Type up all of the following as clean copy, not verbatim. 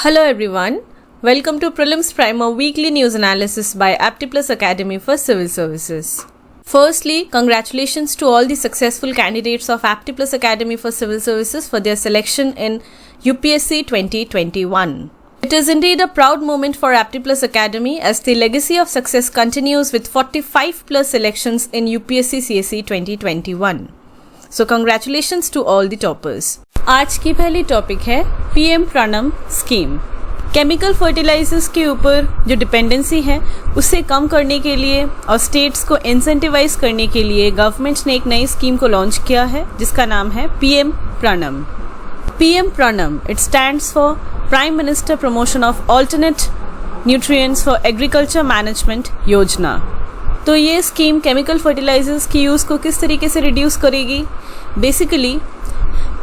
Hello everyone, welcome to Prelims Primer Weekly News Analysis by Aptiplus Academy for Civil Services. Firstly, congratulations to all the successful candidates of Aptiplus Academy for Civil Services for their selection in UPSC 2021. It is indeed a proud moment for Aptiplus Academy as the legacy of success continues with 45 plus selections in UPSC CSE 2021. So congratulations to all the toppers. आज की पहली topic है PM प्रणम scheme. Chemical fertilisers के ऊपर जो dependency है उससे कम करने के लिए और स्टेट्स को इंसेंटिवाइज करने के लिए गवर्नमेंट ने एक नई स्कीम को लॉन्च किया है जिसका नाम है PM Pranam. PM Pranam it stands for prime minister promotion of alternate nutrients for agriculture management Yojana. तो ये स्कीम केमिकल फर्टिलाइजर्स की यूज़ को किस तरीके से रिड्यूस करेगी? बेसिकली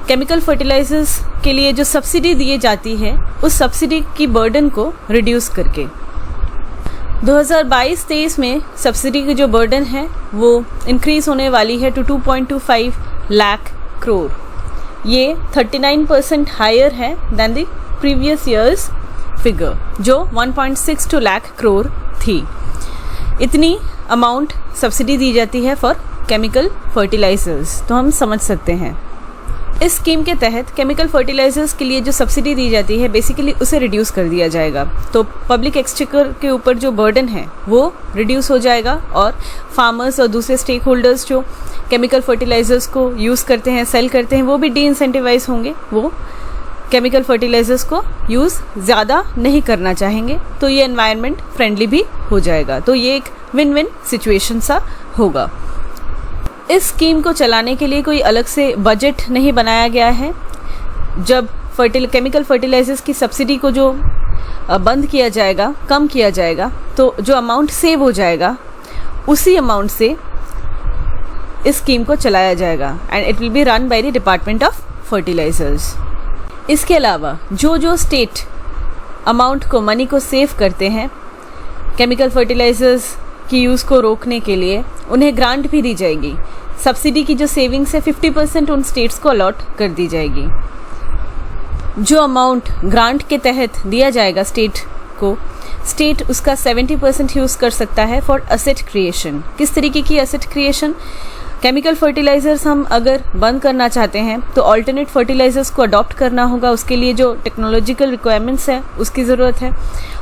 केमिकल फर्टिलाइजर्स के लिए जो सब्सिडी दी जाती है उस सब्सिडी की बर्डन को रिड्यूस करके 2022-23 में सब्सिडी की जो बर्डन है वो इंक्रीज होने वाली है टू 2.25 लाख करोड़। ये 39% हायर है than the previous years figure जो 1.62 लाख करोड़ थी। इतनी अमाउंट सब्सिडी दी जाती है फॉर केमिकल फर्टिलाइजर्स, तो हम समझ सकते हैं इस स्कीम के तहत केमिकल फर्टिलाइजर्स के लिए जो सब्सिडी दी जाती है बेसिकली उसे रिड्यूस कर दिया जाएगा। तो पब्लिक एक्सचेकर के ऊपर जो बर्डन है वो रिड्यूस हो जाएगा और फार्मर्स और दूसरे स्टेक होल्डर्स जो केमिकल फर्टिलाइजर्स को यूज़ करते हैं, सेल करते हैं, वो भी डी इंसेंटिवाइज होंगे। वो केमिकल फर्टिलाइजर्स को यूज़ ज़्यादा नहीं करना चाहेंगे, तो ये एनवायरनमेंट फ्रेंडली भी हो जाएगा। तो ये एक विन विन सिचुएशन सा होगा। इस स्कीम को चलाने के लिए कोई अलग से बजट नहीं बनाया गया है। जब केमिकल फर्टिलाइजर्स की सब्सिडी को जो बंद किया जाएगा, कम किया जाएगा, तो जो अमाउंट सेव हो जाएगा उसी अमाउंट से इस स्कीम को चलाया जाएगा and it will be run by the department of fertilizers. इसके अलावा जो स्टेट अमाउंट को, मनी को सेव करते हैं केमिकल फर्टिलाइजर्स की यूज़ को रोकने के लिए, उन्हें ग्रांट भी दी जाएगी। सब्सिडी की जो सेविंग्स है 50% उन स्टेट्स को अलॉट कर दी जाएगी। जो अमाउंट ग्रांट के तहत दिया जाएगा स्टेट को, स्टेट उसका 70% यूज़ कर सकता है फॉर एसेट क्रिएशन। किस तरीके की एसेट क्रिएशन? केमिकल फर्टिलाइजर्स हम अगर बंद करना चाहते हैं तो ऑल्टरनेट फर्टिलाइजर्स को अडॉप्ट करना होगा। उसके लिए जो टेक्नोलॉजिकल रिक्वायरमेंट्स है उसकी ज़रूरत है।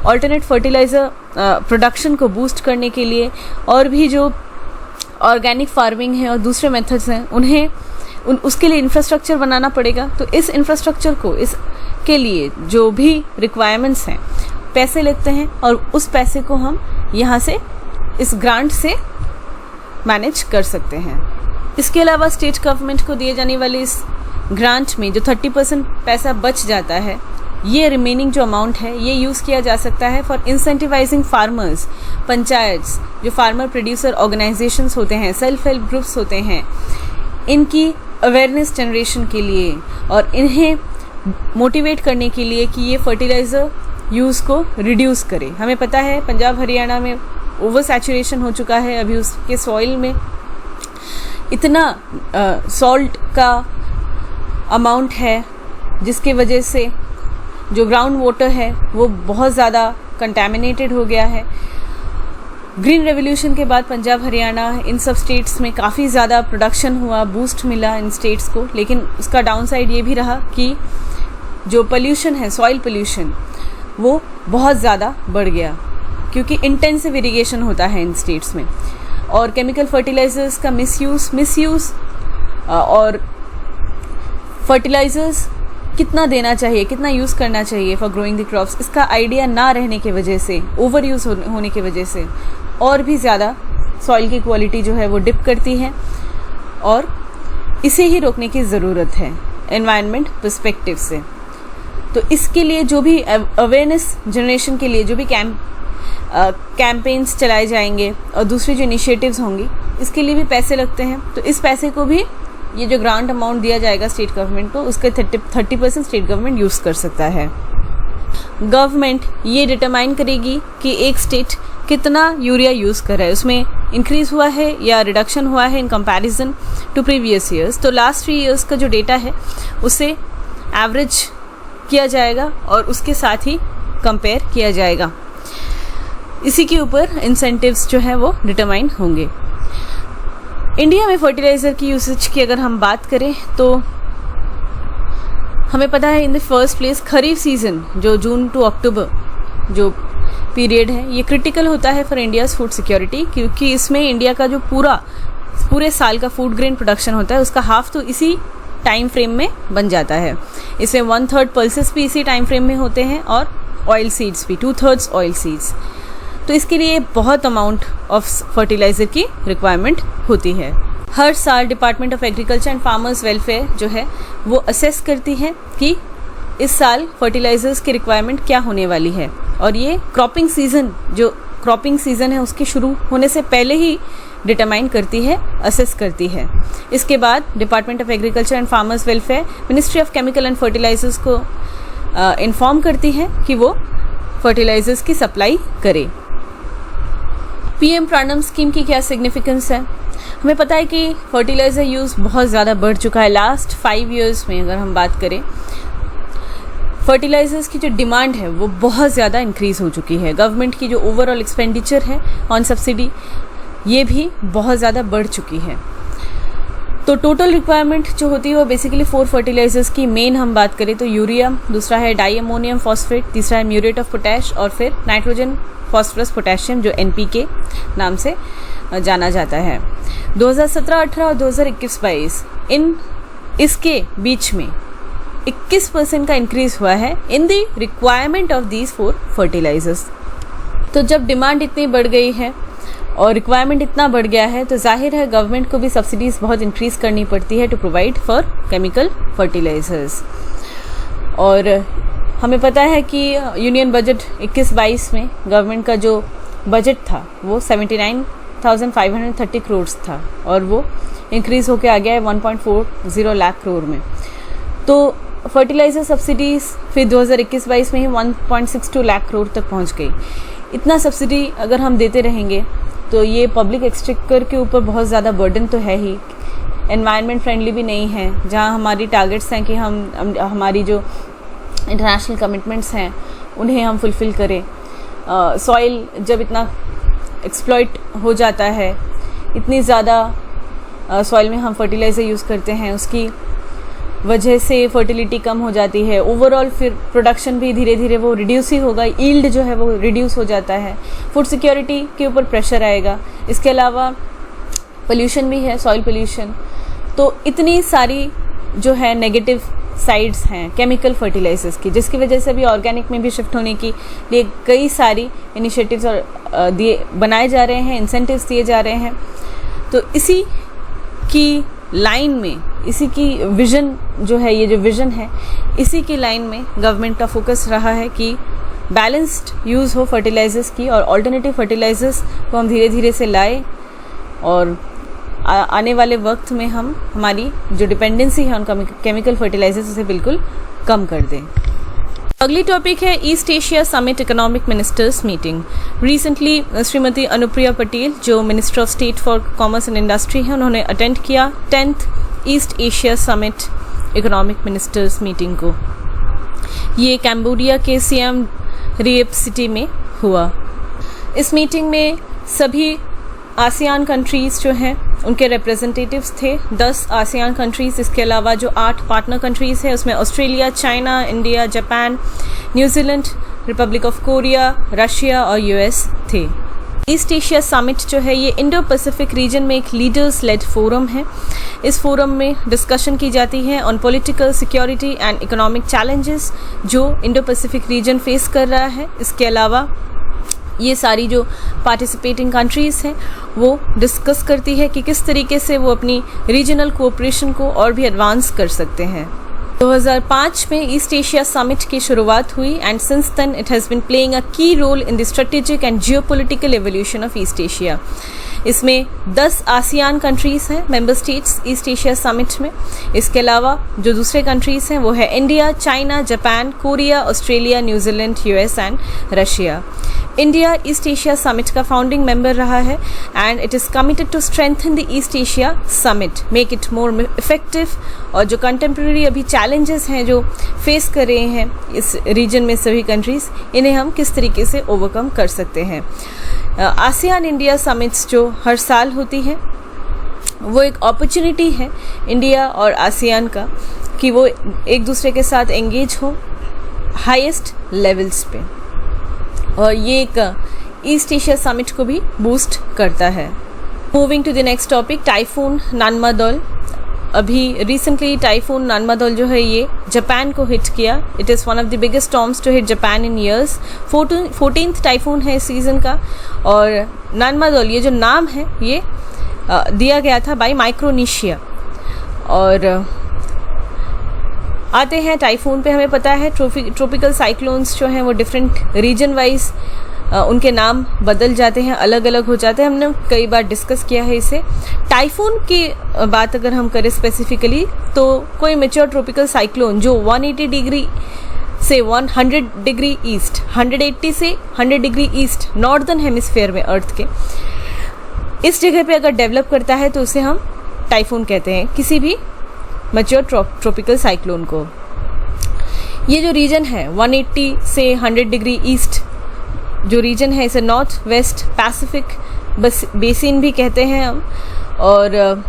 ऑल्टरनेट फर्टिलाइज़र प्रोडक्शन को बूस्ट करने के लिए और भी जो ऑर्गेनिक फार्मिंग है और दूसरे मेथड्स हैं उसके लिए इंफ्रास्ट्रक्चर बनाना पड़ेगा। तो इस इंफ्रास्ट्रक्चर को, इसके लिए जो भी रिक्वायरमेंट्स हैं, पैसे लगते हैं और उस पैसे को हम यहाँ से इस ग्रांट से मैनेज कर सकते हैं। इसके अलावा स्टेट गवर्नमेंट को दिए जाने वाली इस ग्रांट में जो 30% पैसा बच जाता है, ये रिमेनिंग जो अमाउंट है ये यूज़ किया जा सकता है फॉर इंसेंटिवाइजिंग फार्मर्स। पंचायत्स, जो फार्मर प्रोड्यूसर ऑर्गेनाइजेशंस होते हैं, सेल्फ हेल्प ग्रुप्स होते हैं, इनकी अवेयरनेस जनरेशन के लिए और इन्हें मोटिवेट करने के लिए कि ये फर्टिलाइज़र यूज़ को रिड्यूस करें। हमें पता है पंजाब हरियाणा में ओवर सैचुरेशन हो चुका है, अभी उसके सॉइल में इतना सॉल्ट का अमाउंट है जिसके वजह से जो ग्राउंड वाटर है वो बहुत ज़्यादा कंटेमिनेटेड हो गया है। ग्रीन रेवोल्यूशन के बाद पंजाब हरियाणा इन सब स्टेट्स में काफ़ी ज़्यादा प्रोडक्शन हुआ, बूस्ट मिला इन स्टेट्स को, लेकिन उसका डाउन साइड ये भी रहा कि जो पोल्यूशन है, सॉइल पोल्यूशन, वो बहुत ज़्यादा बढ़ गया क्योंकि इंटेंसिव इरिगेशन होता है इन स्टेट्स में। और केमिकल फर्टिलाइजर्स का मिसयूज़ और फर्टिलाइजर्स कितना देना चाहिए, कितना यूज़ करना चाहिए फॉर ग्रोइंग द क्रॉप्स, इसका आइडिया ना रहने की वजह से, ओवर यूज़ होने की वजह से और भी ज़्यादा सॉइल की क्वालिटी जो है वो डिप करती है और इसे ही रोकने की ज़रूरत है एनवायरनमेंट पर्सपेक्टिव से। तो इसके लिए जो भी अवेयरनेस जनरेशन के लिए जो भी कैंपेन्स चलाए जाएंगे और दूसरी जो इनिशिएटिव्स होंगी, इसके लिए भी पैसे लगते हैं। तो इस पैसे को भी, ये जो ग्रांट अमाउंट दिया जाएगा स्टेट गवर्नमेंट को, उसके 30% स्टेट गवर्नमेंट यूज़ कर सकता है। गवर्नमेंट ये डिटरमाइन करेगी कि एक स्टेट कितना यूरिया यूज़ कर रहा है, उसमें इंक्रीज़ हुआ है या रिडक्शन हुआ है in comparison to previous years. तो लास्ट 3 ईयर्स का जो डेटा है उससे एवरेज किया जाएगा और उसके साथ ही कंपेयर किया जाएगा। इसी के ऊपर इंसेंटिव्स जो है वो डिटरमाइन होंगे। इंडिया में फर्टिलाइज़र की यूसेज की अगर हम बात करें तो हमें पता है in the first place kharif season जो जून टू अक्टूबर जो पीरियड है ये क्रिटिकल होता है फॉर इंडियाज़ फूड सिक्योरिटी, क्योंकि इसमें इंडिया का जो पूरे साल का फूड ग्रेन प्रोडक्शन होता है उसका हाफ तो इसी टाइम फ्रेम में बन जाता है। इसमें 1/3 पल्सेस भी इसी टाइम फ्रेम में होते हैं और ऑयल सीड्स भी 2/3 ऑयल सीड्स। तो इसके लिए बहुत अमाउंट ऑफ फर्टिलाइज़र की रिक्वायरमेंट होती है। हर साल department of agriculture and farmers welfare जो है वो असेस करती है कि इस साल फर्टिलाइज़र्स की रिक्वायरमेंट क्या होने वाली है, और ये क्रॉपिंग सीज़न है उसके शुरू होने से पहले ही डिटरमाइन करती है, असेस करती है। इसके बाद department of agriculture and farmers welfare ministry of chemical and fertilizers को इन्फॉर्म करती है कि वो फर्टिलाइजर्स की सप्लाई करे। पीएम प्राणम स्कीम की क्या सिग्निफिकेंस है? हमें पता है कि फर्टिलाइज़र यूज़ बहुत ज़्यादा बढ़ चुका है। लास्ट 5 ईयर्स में अगर हम बात करें फर्टिलाइज़र्स की जो डिमांड है वो बहुत ज़्यादा इंक्रीज़ हो चुकी है। गवर्नमेंट की जो ओवरऑल एक्सपेंडिचर है ऑन सब्सिडी ये भी बहुत ज़्यादा बढ़ चुकी है। तो टोटल रिक्वायरमेंट जो होती है वो बेसिकली 4 फर्टिलाइजर्स की मेन हम बात करें तो यूरिया, दूसरा है डाई अमोनियम फॉस्फेट, तीसरा है म्यूरेट ऑफ पोटैश और फिर नाइट्रोजन फॉस्फोरस पोटेशियम जो NPK नाम से जाना जाता है। 2017-18 और 2021-22 इसके बीच में 21% का इंक्रीज हुआ है in the requirement of these 4 fertilizers. तो जब डिमांड इतनी बढ़ गई है और रिक्वायरमेंट इतना बढ़ गया है तो जाहिर है गवर्नमेंट को भी सब्सिडीज़ बहुत इंक्रीज़ करनी पड़ती है to provide for chemical fertilizers. और हमें पता है कि यूनियन बजट 21-22 में गवर्नमेंट का जो बजट था वो 79,530 करोड़ था और वो इंक्रीज़ होकर आ गया है 1.40 लाख करोड़ में। तो फर्टिलाइज़र सब्सिडीज़ फिर 2021-22 में ही 1.62 लाख करोड़ तक पहुंच गई। इतना सब्सिडी अगर हम देते रहेंगे तो ये पब्लिक एक्सचेकर के ऊपर बहुत ज़्यादा बर्डन तो है ही, एनवायरनमेंट फ्रेंडली भी नहीं है। जहाँ हमारी टारगेट्स हैं कि हम हमारी जो इंटरनेशनल कमिटमेंट्स हैं उन्हें हम फुलफ़िल करें। सॉइल जब इतना एक्सप्लॉइट हो जाता है, इतनी ज़्यादा सॉइल में हम फर्टिलाइज़र यूज़ करते हैं, उसकी वजह से फर्टिलिटी कम हो जाती है। ओवरऑल फिर प्रोडक्शन भी धीरे धीरे वो रिड्यूस ही होगा, यील्ड जो है वो रिड्यूस हो जाता है, फूड सिक्योरिटी के ऊपर प्रेशर आएगा। इसके अलावा पोल्यूशन भी है, सॉइल पोल्यूशन। तो इतनी सारी जो है नेगेटिव साइड्स हैं केमिकल फर्टिलाइजर्स की, जिसकी वजह से अभी ऑर्गेनिक में भी शिफ्ट होने के लिए कई सारी इनिशिएटिव्स और बनाए जा रहे हैं, इंसेंटिव्स दिए जा रहे हैं। तो इसी की लाइन में, इसी की विज़न जो है, ये जो विज़न है, इसी की लाइन में गवर्नमेंट का फोकस रहा है कि बैलेंस्ड यूज़ हो फर्टिलाइजर्स की और ऑल्टरनेटिव फर्टिलाइजर्स को हम धीरे धीरे से लाएं और आने वाले वक्त में हम हमारी जो डिपेंडेंसी है उन केमिकल फर्टिलाइजर्स उसे बिल्कुल कम कर दें। अगली टॉपिक है East Asia summit economic ministers meeting. Recently Shrimati Anupriya Patel जो minister of state for commerce and industry हैं, उन्होंने अटेंड किया 10th East Asia summit economic ministers meeting को। ये कैम्बोडिया के सियाम रिएप सिटी में हुआ। इस मीटिंग में सभी आसियान कंट्रीज़ जो हैं उनके रिप्रेजेंटेटिव्स थे, 10 आसियान कंट्रीज़। इसके अलावा जो 8 पार्टनर कंट्रीज़ हैं उसमें Australia, China, India, Japan, New Zealand, Republic of Korea, Russia और US थे। ईस्ट एशिया समिट जो है ये इंडो पैसिफिक रीजन में एक लीडर्स लेड फोरम है। इस फोरम में डिस्कशन की जाती है on political, security and economic challenges जो इंडो पैसिफिक रीजन फेस कर रहा है। इसके अलावा ये सारी जो पार्टिसिपेटिंग कंट्रीज़ हैं वो डिस्कस करती है कि किस तरीके से वो अपनी रीजनल कोऑपरेशन को और भी एडवांस कर सकते हैं। 2005 में ईस्ट एशिया समिट की शुरुआत हुई and since then it has been playing a key role in the strategic and geopolitical evolution of East Asia. इसमें 10 आसियान कंट्रीज़ हैं member states East Asia summit में। इसके अलावा जो दूसरे कंट्रीज़ हैं वो है India, China, Japan, Korea, Australia, New Zealand, US and Russia. India East Asia summit का फाउंडिंग मेंबर रहा है and it is committed to strengthen the East Asia summit, make it more effective. और जो कंटेम्प्रेरी अभी challenges हैं जो face कर रहे हैं इस रीजन में सभी कंट्रीज़, इन्हें हम किस तरीके से ओवरकम कर सकते हैं। आसियान इंडिया समिट्स जो हर साल होती है वो एक अपॉर्चुनिटी है इंडिया और आसियान का कि वो एक दूसरे के साथ एंगेज हो हाईएस्ट लेवल्स पे, और ये एक ईस्ट एशिया समिट को भी बूस्ट करता है। Moving to the next topic, typhoon Nanmadol. अभी रिसेंटली टाइफून नानमादोल जो है ये जापान को हिट किया। It is one of the biggest storms to hit Japan in years. 14th typhoon है इस सीज़न का, और नानमादोल ये जो नाम है ये दिया गया था बाय माइक्रोनेशिया। और आते हैं टाइफून पे। हमें पता है ट्रॉपिकल साइक्लोन्स जो हैं वो डिफरेंट रीजन वाइज उनके नाम बदल जाते हैं, अलग अलग हो जाते हैं। हमने कई बार डिस्कस किया है इसे। टाइफून की बात अगर हम करें स्पेसिफिकली तो कोई मेच्योर ट्रॉपिकल साइक्लोन जो 180 डिग्री से 100 डिग्री ईस्ट, 180 से 100 डिग्री ईस्ट नॉर्दर्न हेमिस्फीयर में अर्थ के इस जगह पे अगर डेवलप करता है तो उसे हम टाइफून कहते हैं, किसी भी मैच्योर ट्रॉपिकल साइक्लोन को। ये जो रीजन है 180 से 100 डिग्री ईस्ट जो रीजन है इसे नॉर्थ वेस्ट पैसिफिक बेसिन भी कहते हैं हम। और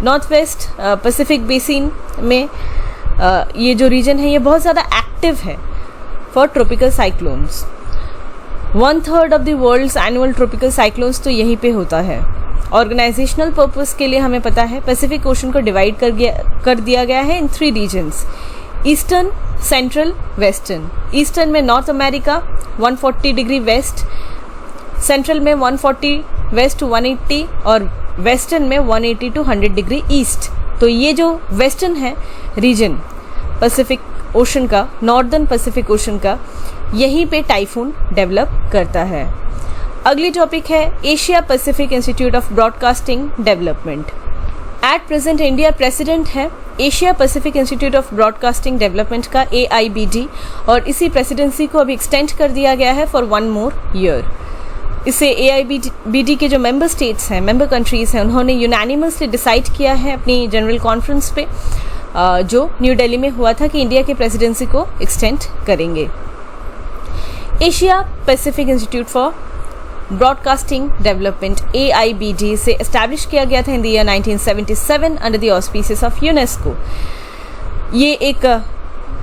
नॉर्थ वेस्ट पैसिफिक बेसिन में ये जो रीजन है ये बहुत ज़्यादा एक्टिव है for tropical cyclones. 1/3 of the world's annual tropical cyclones तो यहीं पे होता है। ऑर्गेनाइजेशनल पर्पस के लिए हमें पता है पैसिफिक ओशन को डिवाइड कर दिया गया है in 3 regions, eastern, central, western. Eastern में North America 140 degree west, central में 140 वेस्ट टू 180 और वेस्टर्न में 180 टू 100 डिग्री ईस्ट। तो ये जो वेस्टर्न है रीजन पैसिफिक ओशन का, नॉर्दर्न पैसिफिक ओशन का, यहीं पे टाइफून डेवलप करता है। अगली टॉपिक है Asia Pacific institute of broadcasting development. At present India president है Asia Pacific institute of broadcasting development का AIBD, और इसी प्रेसिडेंसी को अभी एक्सटेंड कर दिया गया है फॉर 1 more year। इसे AIBD के जो मेंबर स्टेट्स हैं, मेंबर कंट्रीज़ हैं, उन्होंने यूनानिमसली डिसाइड किया है अपनी जनरल कॉन्फ्रेंस पे जो न्यू दिल्ली में हुआ था कि इंडिया की प्रेसिडेंसी को एक्सटेंड करेंगे। Asia Pacific institute for broadcasting development AIBD से एस्टैब्लिश किया गया था in the year 1977 under the auspices of UNESCO. ये एक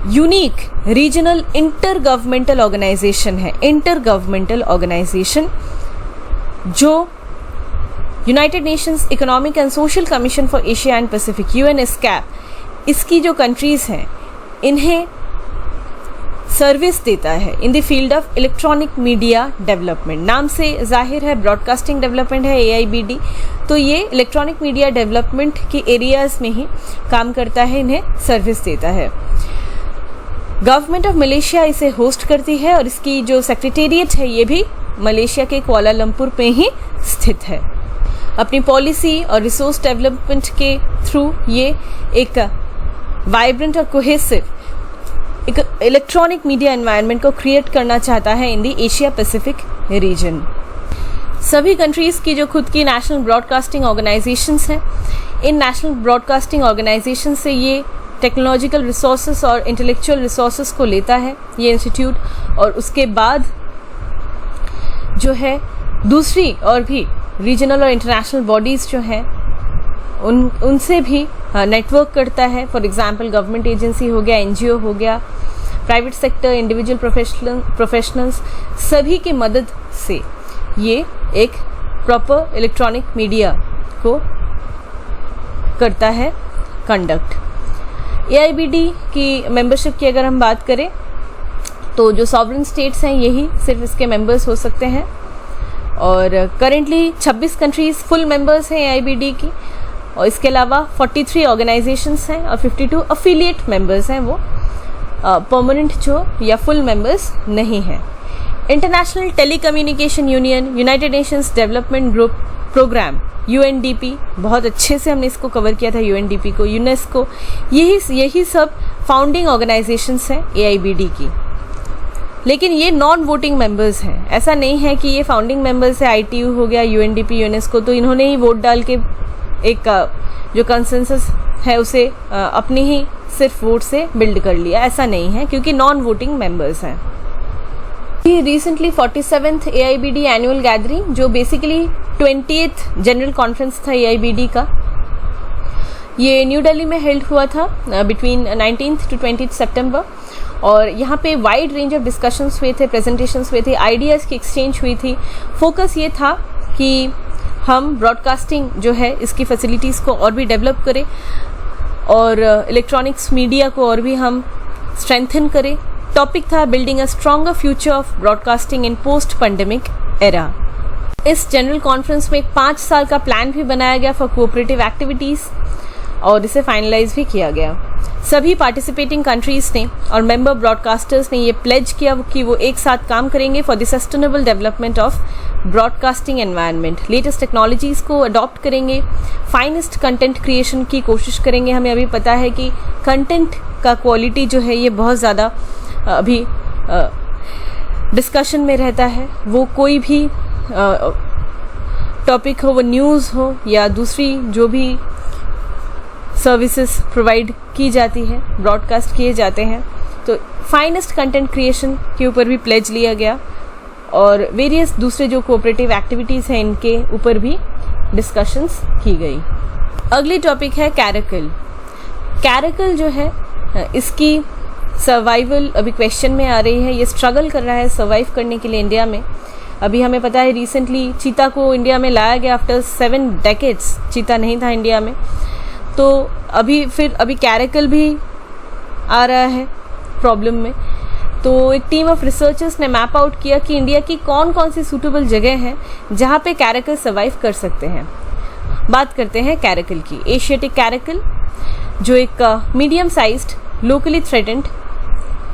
unique regional inter governmental organisation है, इंटर गवर्नमेंटल ऑर्गेनाइजेशन जो United Nations economic and social commission for Asia and Pacific UNESCAP इसकी जो कंट्रीज़ हैं इन्हें सर्विस देता है in the field of electronic media development. नाम से जाहिर है ब्रॉडकास्टिंग डेवलपमेंट है AIBD, तो ये इलेक्ट्रॉनिक मीडिया डेवलपमेंट के एरियाज़ में ही काम करता है, इन्हें सर्विस देता है। गवर्नमेंट ऑफ मलेशिया इसे होस्ट करती है और इसकी जो सेक्रेटेरिएट है ये भी मलेशिया के कुआलालंपुर पे ही स्थित है। अपनी पॉलिसी और रिसोर्स डेवलपमेंट के थ्रू ये एक वाइब्रेंट और कोहेसिव एक इलेक्ट्रॉनिक मीडिया एनवायरनमेंट को क्रिएट करना चाहता है in the Asia Pacific region. सभी कंट्रीज़ की जो खुद की नेशनल ब्रॉडकास्टिंग ऑर्गेनाइजेशंस हैं, इन नेशनल ब्रॉडकास्टिंग ऑर्गेनाइजेशन से ये टेक्नोलॉजिकल रिसोर्सेस और इंटेलेक्चुअल रिसोर्सेस को लेता है ये इंस्टीट्यूट, और उसके बाद जो है दूसरी और भी रीजनल और इंटरनेशनल बॉडीज़ जो हैं उनसे भी नेटवर्क करता है। फॉर एग्जांपल गवर्नमेंट एजेंसी हो गया, NGO हो गया, प्राइवेट सेक्टर, इंडिविजुअल प्रोफेशनल्स, सभी की मदद से ये एक प्रॉपर इलेक्ट्रॉनिक मीडिया को करता है कंडक्ट। AIBD की मेंबरशिप की अगर हम बात करें तो जो सॉवरेन स्टेट्स हैं यही सिर्फ इसके मेंबर्स हो सकते हैं, और करेंटली 26 कंट्रीज़ फुल मेंबर्स हैं AIBD की, और इसके अलावा 43 ऑर्गेनाइजेशंस हैं और 52 अफिलिएट मेंबर्स हैं, वो परमानेंट जो या फुल मेंबर्स नहीं हैं। International Telecommunication Union, United Nations development group programme UNDP, बहुत अच्छे से हमने इसको कवर किया था UNDP को, यूनेस्को, यही सब फाउंडिंग ऑर्गेनाइजेशंस हैं AIBD की। लेकिन ये नॉन वोटिंग मेंबर्स हैं, ऐसा नहीं है कि ये फाउंडिंग मेंबर्स है, ITU हो गया, UNDP, यूनेस्को, तो इन्होंने ही वोट डाल के एक जो कंसेंसस है उसे अपनी ही सिर्फ वोट से बिल्ड कर लिया, ऐसा नहीं है, क्योंकि नॉन वोटिंग मेंबर्स हैं। Recently 47th AIBD annual gathering, जो बेसिकली 20th जनरल कॉन्फ्रेंस था AIBD का, ये न्यू दिल्ली में हेल्ड हुआ था बिटवीन 19th to 20th सितंबर, और यहाँ पे वाइड रेंज ऑफ डिस्कशंस हुए थे, प्रेजेंटेशंस हुए थे, आइडियाज़ की एक्सचेंज हुई थी। फोकस ये था कि हम ब्रॉडकास्टिंग जो है इसकी फैसिलिटीज़ को और भी डेवलप करें और इलेक्ट्रॉनिक्स मीडिया को और भी हम स्ट्रेंथन करें। टॉपिक था building a stronger future of broadcasting in post pandemic era. इस जनरल कॉन्फ्रेंस में एक 5 साल का प्लान भी बनाया गया फॉर कोऑपरेटिव एक्टिविटीज़ और इसे फाइनलाइज भी किया गया। सभी पार्टिसिपेटिंग कंट्रीज़ ने और मेंबर ब्रॉडकास्टर्स ने ये प्लेज किया कि वो एक साथ काम करेंगे for the sustainable development of broadcasting environment, latest technologies को अडॉप्ट करेंगे, फाइनेस्ट कंटेंट क्रिएशन की कोशिश करेंगे। हमें अभी पता है कि कंटेंट का क्वालिटी जो है ये बहुत ज़्यादा अभी डिस्कशन में रहता है। वो कोई भी टॉपिक हो, वो न्यूज़ हो या दूसरी जो भी सर्विसेज प्रोवाइड की जाती है, ब्रॉडकास्ट किए जाते हैं, तो फाइनेस्ट कंटेंट क्रिएशन के ऊपर भी प्लेज लिया गया और वेरियस दूसरे जो कोऑपरेटिव एक्टिविटीज़ हैं इनके ऊपर भी डिस्कशंस की गई। अगली टॉपिक है कैरेकल। कैरेकल जो है इसकी सर्वाइवल अभी क्वेश्चन में आ रही है, ये स्ट्रगल कर रहा है सर्वाइव करने के लिए इंडिया में। अभी हमें पता है रिसेंटली चीता को इंडिया में लाया गया, आफ्टर 7 डेकेड्स चीता नहीं था इंडिया में, तो अभी कैरेकल भी आ रहा है प्रॉब्लम में। तो एक टीम ऑफ रिसर्चर्स ने मैप आउट किया कि इंडिया की कौन कौन सी सूटेबल जगह हैं जहाँ पे कैरेकल सर्वाइव कर सकते हैं। बात करते हैं कैरेकल की। एशियाटिक कैरेकल जो एक medium sized locally threatened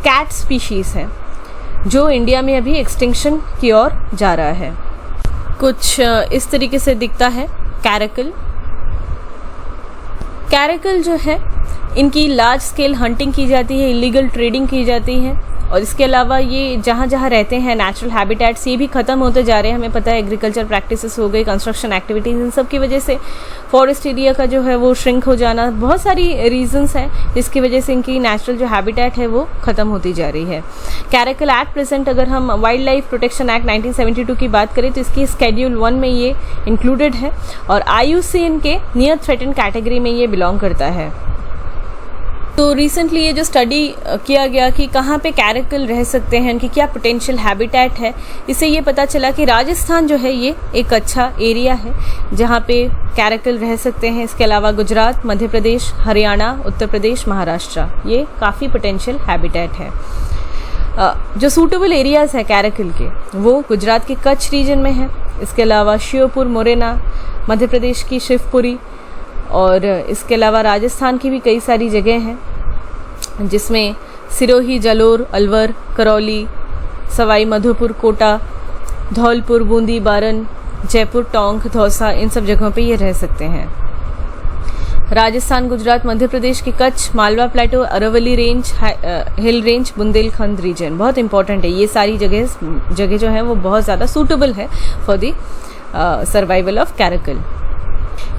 cat species है जो इंडिया में अभी एक्सटिंक्शन की ओर जा रहा है। कुछ इस तरीके से दिखता है कैरेकल। कैरेकल जो है इनकी लार्ज स्केल हंटिंग की जाती है, इलीगल ट्रेडिंग की जाती है और इसके अलावा ये जहाँ जहाँ रहते हैं नेचुरल हैबिटेट्स ये भी ख़त्म होते जा रहे हैं। हमें पता है एग्रीकल्चर प्रैक्टिसेस हो गई, कंस्ट्रक्शन एक्टिविटीज़, इन सब की वजह से फॉरेस्ट एरिया का जो है वो श्रिंक हो जाना, बहुत सारी रीजंस हैं जिसकी वजह से इनकी नेचुरल जो हैबिटेट है वो ख़त्म होती जा रही है। कैरेकल एट प्रेजेंट अगर हम वाइल्ड लाइफ प्रोटेक्शन एक्ट 1972 की बात करें तो इसकी स्केड्यूल 1 में ये इंक्लूडेड है और IUCN के नियर थ्रेटेंड कैटेगरी में ये बिलोंग करता है। तो रिसेंटली ये जो स्टडी किया गया कि कहाँ पे कैरेकल रह सकते हैं, इनकी क्या पोटेंशियल हैबिटेट है, इससे ये पता चला कि राजस्थान जो है ये एक अच्छा एरिया है जहाँ पे कैरेकल रह सकते हैं। इसके अलावा गुजरात, मध्य प्रदेश, हरियाणा, उत्तर प्रदेश, महाराष्ट्र, ये काफ़ी पोटेंशियल हैबिटेट है। जो सूटेबल एरियाज़ हैं कैरेकल के वो गुजरात के कच्छ रीजन में है। इसके अलावा श्योपुर, मुरैना, मध्य प्रदेश की शिवपुरी और इसके अलावा राजस्थान की भी कई सारी जगह हैं जिसमें सिरोही, जलोर, अलवर, करौली, सवाई माधोपुर, कोटा, धौलपुर, बूंदी, बारन, जयपुर, टोंक, दौसा, इन सब जगहों पे ये रह सकते हैं। राजस्थान, गुजरात, मध्य प्रदेश के Kutch, Malwa plateau, Aravalli range, hill range, Bundelkhand region बहुत इंपॉर्टेंट है। ये सारी जगह जो है वो बहुत ज़्यादा सूटेबल है for the survival of caracal.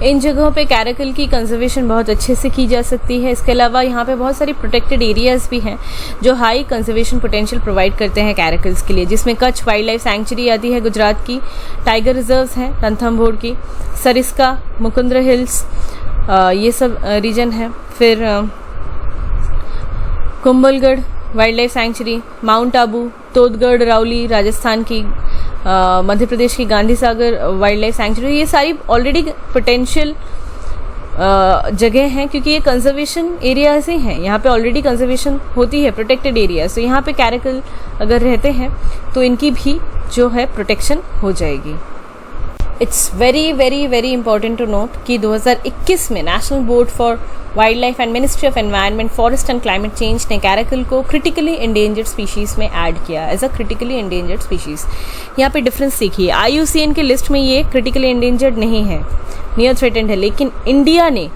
इन जगहों पे कैरेकल की कंजर्वेशन बहुत अच्छे से की जा सकती है। इसके अलावा यहाँ पे बहुत सारी प्रोटेक्टेड एरियाज़ भी हैं जो हाई कंजर्वेशन पोटेंशियल प्रोवाइड करते हैं कैरेकल्स के लिए, जिसमें कच्छ वाइल्ड लाइफ सैंक्चुरी आती है गुजरात की, टाइगर रिजर्व्स हैं रणथंभौर की, सरिस्का, मुकुंद्र हिल्स, ये सब रीजन है। फिर Kumbhalgarh wildlife sanctuary, mount Abu, Todgarh, Rauli Rajasthan की, मध्य प्रदेश की Gandhi Sagar wildlife sanctuary, ये सारी ऑलरेडी पोटेंशियल जगह हैं क्योंकि ये कंजर्वेशन एरियाज ही हैं। यहाँ पे ऑलरेडी कंजर्वेशन होती है, प्रोटेक्टेड एरियाज। तो यहाँ पे कैरेकल अगर रहते हैं तो इनकी भी जो है प्रोटेक्शन हो जाएगी। It's very very very important to note कि 2021 में national board for wild life and ministry of environment, forest and climate change ने कैरेकल को क्रिटिकली इंडेंजर्ड स्पीशीज़ में ऐड किया as a critically endangered species. यहाँ पे डिफरेंस देखिए, IUCN के लिस्ट में ये क्रिटिकली इंडेंजर्ड नहीं है, नियर थ्रेटेंड है, लेकिन इंडिया ने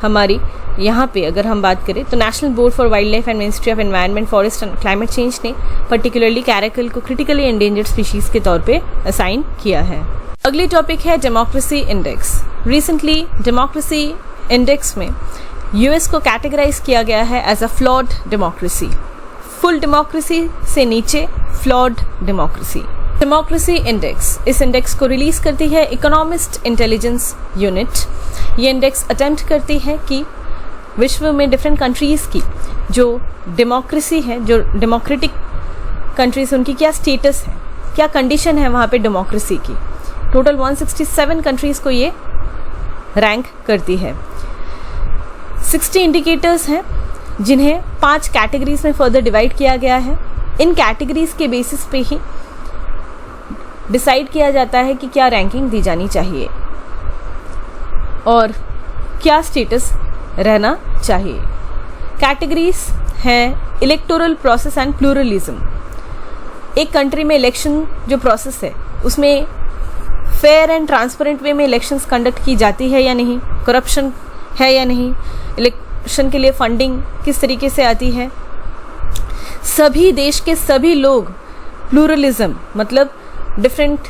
हमारी यहाँ पे अगर हम बात करें तो National board for wild life and ministry of environment, forest and climate change ने पर्टिकुलरली कैरेकल को क्रिटिकली एंडेंजर्ड स्पीशीज के तौर पे असाइन किया है। अगली टॉपिक है democracy index. Recently democracy index में यूएस को कैटेगराइज किया गया है as a flawed democracy. Full democracy से नीचे फ्लॉड डेमोक्रेसी। डेमोक्रेसी इंडेक्स, इस इंडेक्स को रिलीज करती है इकोनॉमिस्ट इंटेलिजेंस यूनिट। ये इंडेक्स अटेम्प्ट करती है कि विश्व में डिफरेंट कंट्रीज की जो डेमोक्रेसी है, जो डेमोक्रेटिक कंट्रीज, उनकी क्या स्टेटस है, क्या कंडीशन है वहाँ पे डेमोक्रेसी की। टोटल 167 कंट्रीज को ये रैंक करती है। 60 इंडिकेटर्स हैं जिन्हें 5 कैटेगरीज में फर्दर डिवाइड किया गया है। इन कैटेगरीज के बेसिस पे ही डिसाइड किया जाता है कि क्या रैंकिंग दी जानी चाहिए और क्या स्टेटस रहना चाहिए। कैटेगरीज हैं इलेक्टोरल प्रोसेस एंड प्लूरलिज्म। एक कंट्री में इलेक्शन जो प्रोसेस है उसमें फेयर एंड ट्रांसपेरेंट वे में इलेक्शंस कंडक्ट की जाती है या नहीं, करप्शन है या नहीं, इलेक्शन के लिए फंडिंग किस तरीके से आती है। सभी देश के सभी लोग, प्लूरलिज्म मतलब डिफरेंट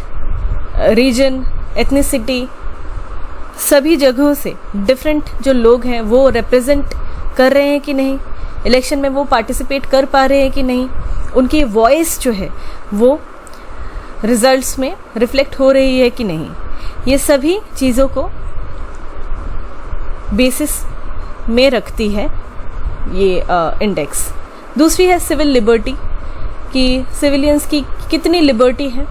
रीजन, एथनिसिटी, सभी जगहों से डिफरेंट जो लोग हैं वो रिप्रेजेंट कर रहे हैं कि नहीं, इलेक्शन में वो पार्टिसिपेट कर पा रहे हैं कि नहीं, उनकी वॉइस जो है वो रिजल्ट्स में रिफ्लेक्ट हो रही है कि नहीं। ये सभी चीज़ों को बेसिस में रखती है ये इंडेक्स। दूसरी है सिविल लिबर्टी, कि सिविलियंस की कितनी लिबर्टी है,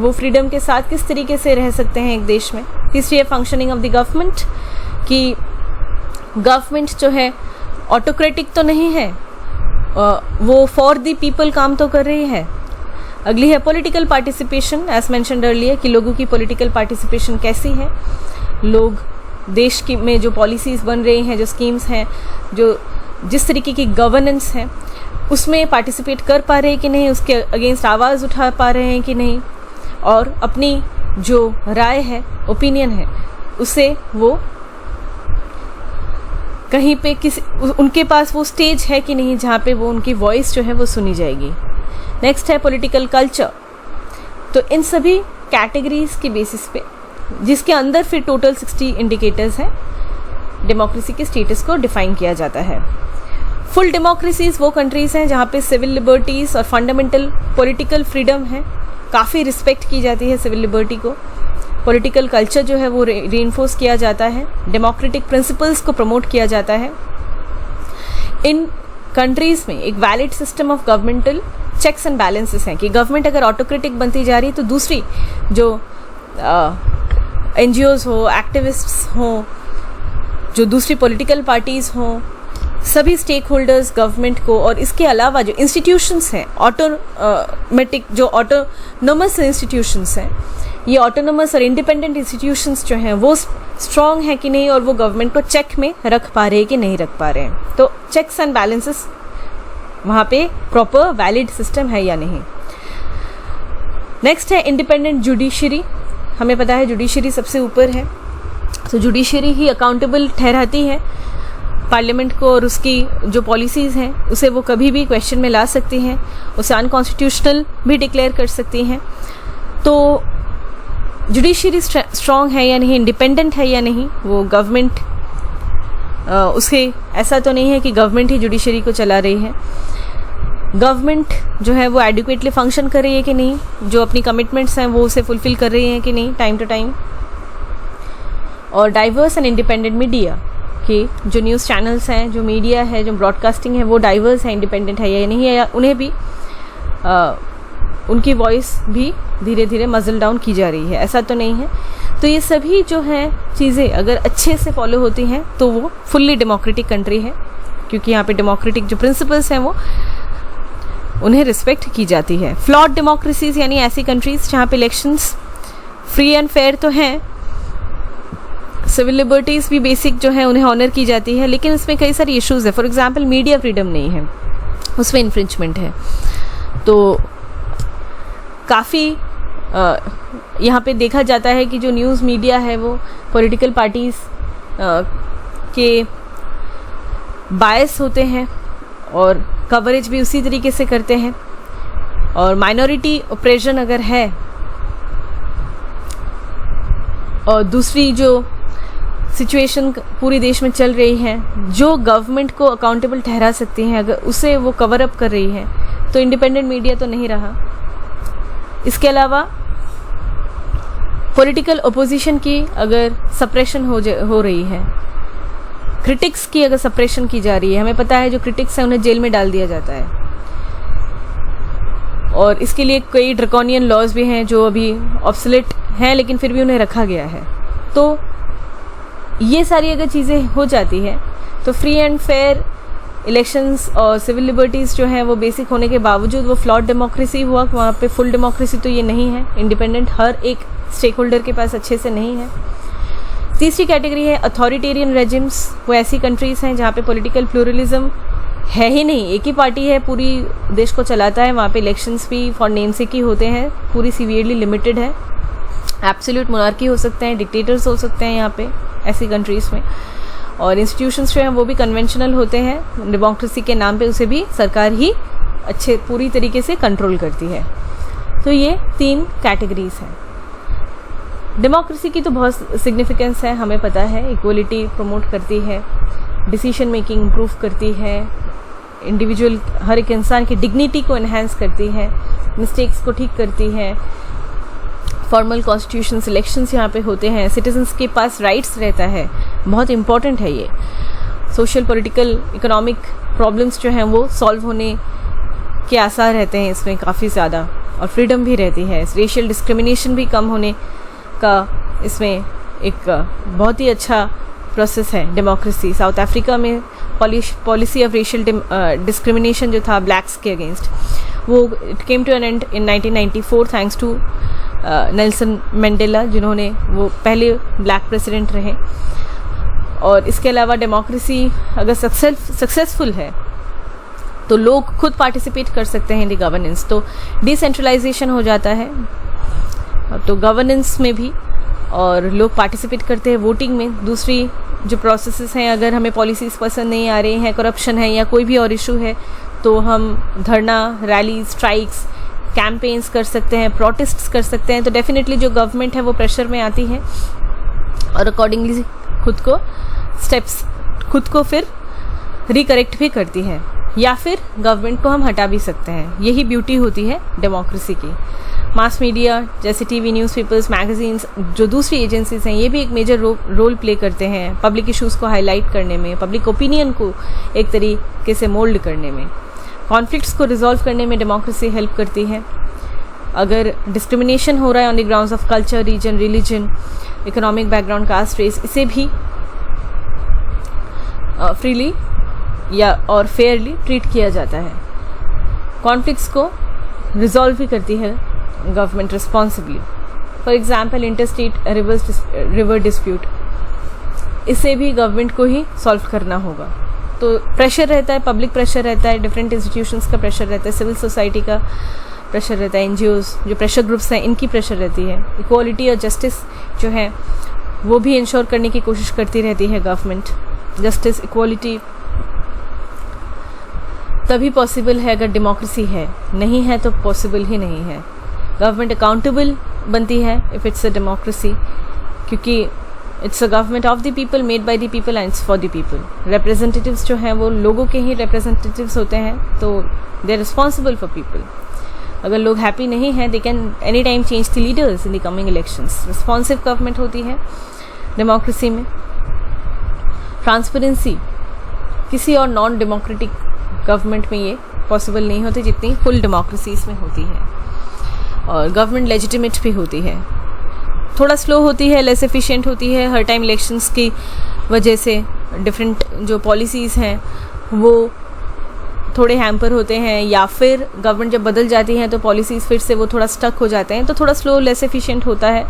वो फ्रीडम के साथ किस तरीके से रह सकते हैं एक देश में। तीसरी है फंक्शनिंग ऑफ द गवर्नमेंट, कि गवर्नमेंट जो है ऑटोक्रेटिक तो नहीं है, वो फॉर द पीपल काम तो कर रही है। अगली है political participation, as mentioned earlier, कि लोगों की पॉलिटिकल पार्टिसिपेशन कैसी है, लोग देश की में जो पॉलिसीज़ बन रही हैं, जो स्कीम्स हैं, जो जिस तरीके की गवर्नेंस है उसमें पार्टिसिपेट कर पा रहे हैं कि नहीं, उसके अगेंस्ट आवाज़ उठा पा रहे हैं कि नहीं, और अपनी जो राय है, ओपिनियन है, उसे वो कहीं पे किसी उनके पास वो स्टेज है कि नहीं जहाँ पे वो उनकी वॉइस जो है वो सुनी जाएगी। नेक्स्ट है पॉलिटिकल कल्चर। तो इन सभी कैटेगरीज के बेसिस पे, जिसके अंदर फिर टोटल 60 इंडिकेटर्स हैं, डेमोक्रेसी के स्टेटस को डिफाइन किया जाता है। फुल डेमोक्रेसीज वो कंट्रीज हैं जहाँ पे सिविल लिबर्टीज़ और फंडामेंटल पॉलिटिकल फ्रीडम है, काफ़ी रिस्पेक्ट की जाती है सिविल लिबर्टी को। पॉलिटिकल कल्चर जो है वो रीइंफोर्स किया जाता है, डेमोक्रेटिक प्रिंसिपल्स को प्रमोट किया जाता है। इन कंट्रीज़ में एक valid system of governmental checks and balances हैं, कि गवर्नमेंट अगर ऑटोक्रेटिक बनती जा रही है तो दूसरी जो NGOs हो, एक्टिविस्ट्स हों, जो दूसरी पॉलिटिकल पार्टीज़ हों, सभी स्टेक होल्डर्स गवर्नमेंट को, और इसके अलावा जो इंस्टीट्यूशंस हैं, जो ऑटोनोमस इंस्टीट्यूशंस हैं, ये ऑटोनोमस और इंडिपेंडेंट इंस्टीट्यूशंस जो हैं वो स्ट्रॉन्ग है कि नहीं, और वो गवर्नमेंट को चेक में रख पा रहे हैं कि नहीं रख पा रहे हैं। तो चेक्स एंड बैलेंसेस वहाँ पे प्रॉपर वैलिड सिस्टम है या नहीं। नेक्स्ट है इंडिपेंडेंट जुडिशरी। हमें पता है जुडिशरी सबसे ऊपर है, तो जुडिशरी ही अकाउंटेबल ठहराती है पार्लियामेंट को, और उसकी जो पॉलिसीज़ हैं उसे वो कभी भी क्वेश्चन में ला सकती हैं, उसे अनकॉन्स्टिट्यूशनल भी डिक्लेयर कर सकती हैं। तो जुडिशरी स्ट्रॉन्ग है या नहीं, इंडिपेंडेंट है या नहीं, वो गवर्नमेंट उसे ऐसा तो नहीं है कि गवर्नमेंट ही जुडिशरी को चला रही है। गवर्नमेंट जो है वो एडिक्वेटली फंक्शन कर रही है कि नहीं, जो अपनी कमिटमेंट्स हैं वो उसे फुलफिल कर रही हैं कि नहीं टाइम टू टाइम। और डाइवर्स एंड इंडिपेंडेंट मीडिया, कि जो न्यूज़ चैनल्स हैं, जो मीडिया है, जो ब्रॉडकास्टिंग है, वो डाइवर्स है, इंडिपेंडेंट है या नहीं है, या उन्हें भी उनकी वॉइस भी धीरे धीरे मजल डाउन की जा रही है, ऐसा तो नहीं है। तो ये सभी जो हैं चीज़ें अगर अच्छे से फॉलो होती हैं तो वो फुल्ली डेमोक्रेटिक कंट्री है, क्योंकि यहाँ पे डेमोक्रेटिक जो प्रिंसिपल्स हैं वो उन्हें रिस्पेक्ट की जाती है। फ्लॉड डेमोक्रेसीज यानी ऐसी कंट्रीज जहाँ पे इलेक्शंस फ्री एंड फेयर तो हैं, सिविल लिबर्टीज़ भी बेसिक जो है उन्हें ऑनर की जाती है, लेकिन इसमें कई सारी इश्यूज़ है। फॉर एग्जांपल मीडिया फ्रीडम नहीं है, उसमें इन्फ्रिंचमेंट है। तो काफ़ी यहाँ पे देखा जाता है कि जो न्यूज़ मीडिया है वो पॉलिटिकल पार्टीज़ के बायस होते हैं और कवरेज भी उसी तरीके से करते हैं। और माइनॉरिटी ऑपरेशन अगर है और दूसरी जो सिचुएशन पूरी देश में चल रही है जो गवर्नमेंट को अकाउंटेबल ठहरा सकती हैं, अगर उसे वो कवर अप कर रही है तो इंडिपेंडेंट मीडिया तो नहीं रहा। इसके अलावा पॉलिटिकल ओपोजिशन की अगर सप्रेशन हो रही है, क्रिटिक्स की अगर सप्रेशन की जा रही है, हमें पता है जो क्रिटिक्स है उन्हें जेल में डाल दिया जाता है और इसके लिए कई ड्रैकोनियन लॉज भी हैं जो अभी ऑब्सोलेट हैं लेकिन फिर भी उन्हें रखा गया है। तो ये सारी अगर चीज़ें हो जाती है तो फ्री एंड फेयर इलेक्शंस और सिविल लिबर्टीज़ जो हैं वो बेसिक होने के बावजूद वो फ्लॉड डेमोक्रेसी हुआ। वहाँ पे फुल डेमोक्रेसी तो ये नहीं है, इंडिपेंडेंट हर एक स्टेक होल्डर के पास अच्छे से नहीं है। तीसरी कैटेगरी है अथॉरिटेरियन रेजिम्स। वो ऐसी कंट्रीज़ हैं जहाँ पे पॉलिटिकल प्लूरलिज्म है ही नहीं, एक ही पार्टी है पूरी देश को चलाता है। वहाँ पे इलेक्शंस भी फॉर नेम से ही होते हैं, पूरी सीवियरली लिमिटेड है। एब्सोल्यूट मोनार्की हो सकते हैं, डिक्टेटर्स हो सकते हैं यहाँ पे ऐसी कंट्रीज़ में। और इंस्टीट्यूशंस जो हैं वो भी कन्वेंशनल होते हैं, डेमोक्रेसी के नाम पे उसे भी सरकार ही अच्छे पूरी तरीके से कंट्रोल करती है। तो ये 3 कैटेगरीज हैं। डेमोक्रेसी की तो बहुत सिग्निफिकेंस है, हमें पता है। इक्वलिटी प्रमोट करती है, डिसीजन मेकिंग इम्प्रूव करती है, इंडिविजुअल हर एक इंसान की डिग्निटी को एनहांस करती है, मिस्टेक्स को ठीक करती है। फॉर्मल कॉन्स्टिट्यूशन इलेक्शंस यहाँ पे होते हैं, सिटीजन्स के पास राइट्स रहता है, बहुत इंपॉर्टेंट है ये। सोशल पॉलिटिकल इकोनॉमिक प्रॉब्लम्स जो हैं वो सॉल्व होने के आसार रहते हैं इसमें काफ़ी ज़्यादा, और फ्रीडम भी रहती है। रेशियल डिस्क्रिमिनेशन भी कम होने का इसमें एक बहुत ही अच्छा प्रोसेस है डेमोक्रेसी। साउथ अफ्रीका में पॉलिसी ऑफ रेशियल डिस्क्रिमिनेशन जो था ब्लैक्स के अगेंस्ट, वो it came to an end in 1994 thanks to Nelson Mandela, जिन्होंने वो पहले ब्लैक प्रेसिडेंट रहे। और इसके अलावा डेमोक्रेसी अगर सक्सेसफुल है तो लोग खुद पार्टिसिपेट कर सकते हैं इन द गवर्नेंस, तो डिसेंट्रलाइजेशन हो जाता है तो गवर्नेंस में भी, और लोग पार्टिसिपेट करते हैं वोटिंग में। दूसरी जो प्रोसेसेस हैं, अगर हमें पॉलिसीज़ पसंद नहीं आ रही हैं, करप्शन है या कोई भी और इशू है, तो हम धरना, रैली, स्ट्राइक्स, कैंपेन्स कर सकते हैं, प्रोटेस्ट्स कर सकते हैं। तो डेफिनेटली जो गवर्नमेंट है वो प्रेशर में आती है और अकॉर्डिंगली खुद को फिर रिकरेक्ट भी करती है, या फिर गवर्नमेंट को हम हटा भी सकते हैं। यही ब्यूटी होती है डेमोक्रेसी की। मास मीडिया जैसे टीवी, न्यूज़पेपर्स, मैगजीन्स, जो दूसरी एजेंसीज हैं, ये भी एक मेजर रोल प्ले करते हैं पब्लिक इश्यूज़ को हाईलाइट करने में, पब्लिक ओपिनियन को एक तरीके से मोल्ड करने में। कॉन्फ्लिक्ट्स को रिजॉल्व करने में डेमोक्रेसी हेल्प करती है। अगर डिस्क्रिमिनेशन हो रहा है on the grounds of culture, region, religion, economic background, caste, race, इसे भी फ्रीली या और फेयरली ट्रीट किया जाता है। कॉन्फ्लिक्ट्स को रिजॉल्व भी करती है government responsibly. For example interstate river dispute, इसे भी गवर्नमेंट को ही सॉल्व करना होगा। तो प्रेशर रहता है, पब्लिक प्रेशर रहता है, डिफरेंट इंस्टीट्यूशंस का प्रेशर रहता है, सिविल सोसाइटी का प्रेशर रहता है, एनजीओज जो प्रेशर ग्रुप्स हैं इनकी प्रेशर रहती है। इक्वालिटी और जस्टिस जो है वो भी इंश्योर करने की कोशिश करती रहती है गवर्नमेंट। जस्टिस, इक्वालिटी तभी पॉसिबल है अगर डेमोक्रेसी है, नहीं है तो पॉसिबल ही नहीं है। गवर्नमेंट अकाउंटेबल बनती है इफ़ इट्स अ डेमोक्रेसी, क्योंकि it's a government of the people, made by the people and for the people. Representatives जो हैं वो लोगों के ही रिप्रेजेंटेटिव्स होते हैं, तो they are responsible for people. अगर लोग हैप्पी नहीं हैं, they can any time change the leaders in the coming elections. Responsive government होती है डेमोक्रेसी में। ट्रांसपेरेंसी किसी और नॉन डेमोक्रेटिक गवर्नमेंट में ये पॉसिबल नहीं होती जितनी फुल डेमोक्रेसीज में होती है। और गवर्नमेंट लेजिटिमेट भी होती है, थोड़ा स्लो होती है, लेस एफिशिएंट होती है। हर टाइम इलेक्शंस की वजह से डिफरेंट जो पॉलिसीज़ हैं वो थोड़े हैम्पर होते हैं, या फिर गवर्नमेंट जब बदल जाती है तो पॉलिसीज़ फिर से वो थोड़ा स्टक हो जाते हैं, तो थोड़ा स्लो, लेस एफिशिएंट होता है,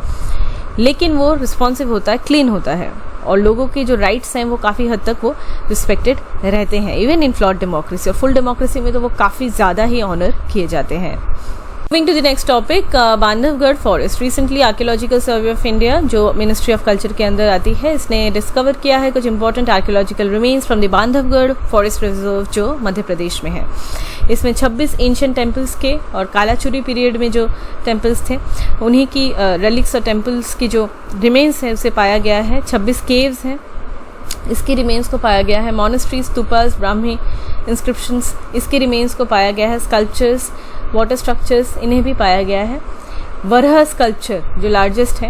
लेकिन वो रिस्पॉन्सिव होता है, क्लीन होता है, और लोगों के जो राइट्स हैं वो काफ़ी हद तक वो रिस्पेक्टेड रहते हैं, इवन इन फ्लॉड डेमोक्रेसी। और फुल डेमोक्रेसी में तो वो काफ़ी ज़्यादा ही ऑनर किए जाते हैं। Moving to the next topic, Bandhavgarh forest. Recently archaeological survey of India जो मिनिस्ट्री ऑफ कल्चर के अंदर आती है, इसने डिस्कवर किया है कुछ important archaeological remains from the Bandhavgarh forest reserve जो मध्य प्रदेश में है. इसमें 26 एंशिएंट टेम्पल्स के और कालाचुरी पीरियड में जो टेम्पल्स थे उन्हीं की रेलिक्स और टेम्पल्स की जो रिमेन्स है उसे पाया गया है. 26 केव्स हैं, इसकी रिमेन्स को पाया गया है. मॉनेस्ट्री, स्तूपास, ब्राह्मी इंस्क्रिप्शंस, इसके रिमेन्स को पाया गया है. स्कल्पचर्स, वाटर स्ट्रक्चर्स, इन्हें भी पाया गया है. वरह स्कल्पचर जो लार्जेस्ट है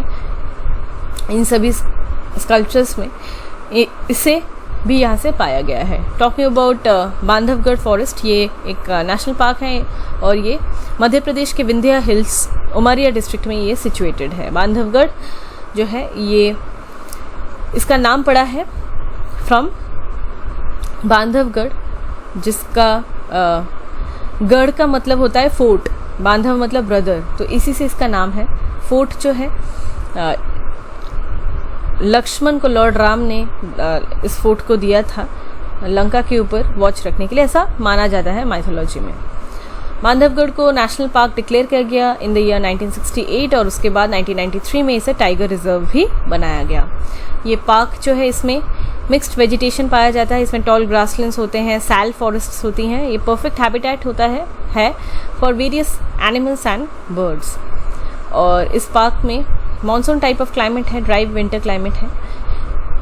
इन सभी स्कल्पचर्स में, इसे भी यहाँ से पाया गया है. टॉकिंग अबाउट बांधवगढ़ फॉरेस्ट, ये एक नेशनल पार्क है और ये मध्य प्रदेश के विंध्या हिल्स उमरिया डिस्ट्रिक्ट में ये सिचुएटेड है. बांधवगढ़ जो है ये इसका नाम पड़ा है फ्रॉम बांधवगढ़, जिसका गढ़ का मतलब होता है फोर्ट, बांधव मतलब ब्रदर, तो इसी से इसका नाम है. फोर्ट जो है लक्ष्मण को लॉर्ड राम ने इस फोर्ट को दिया था लंका के ऊपर वॉच रखने के लिए, ऐसा माना जाता है माइथोलॉजी में. बांधवगढ़ को नेशनल पार्क डिक्लेयर किया गया इन द ईयर 1968 और उसके बाद 1993 में इसे टाइगर रिजर्व भी बनाया गया. ये पार्क जो है इसमें मिक्स्ड वेजिटेशन पाया जाता है. इसमें टॉल ग्रासलैंड्स होते हैं, सैल फॉरेस्ट्स होती हैं. ये परफेक्ट हैबिटेट होता है for various animals and birds. और इस पार्क में मानसून टाइप ऑफ क्लाइमेट है, ड्राई विंटर क्लाइमेट है.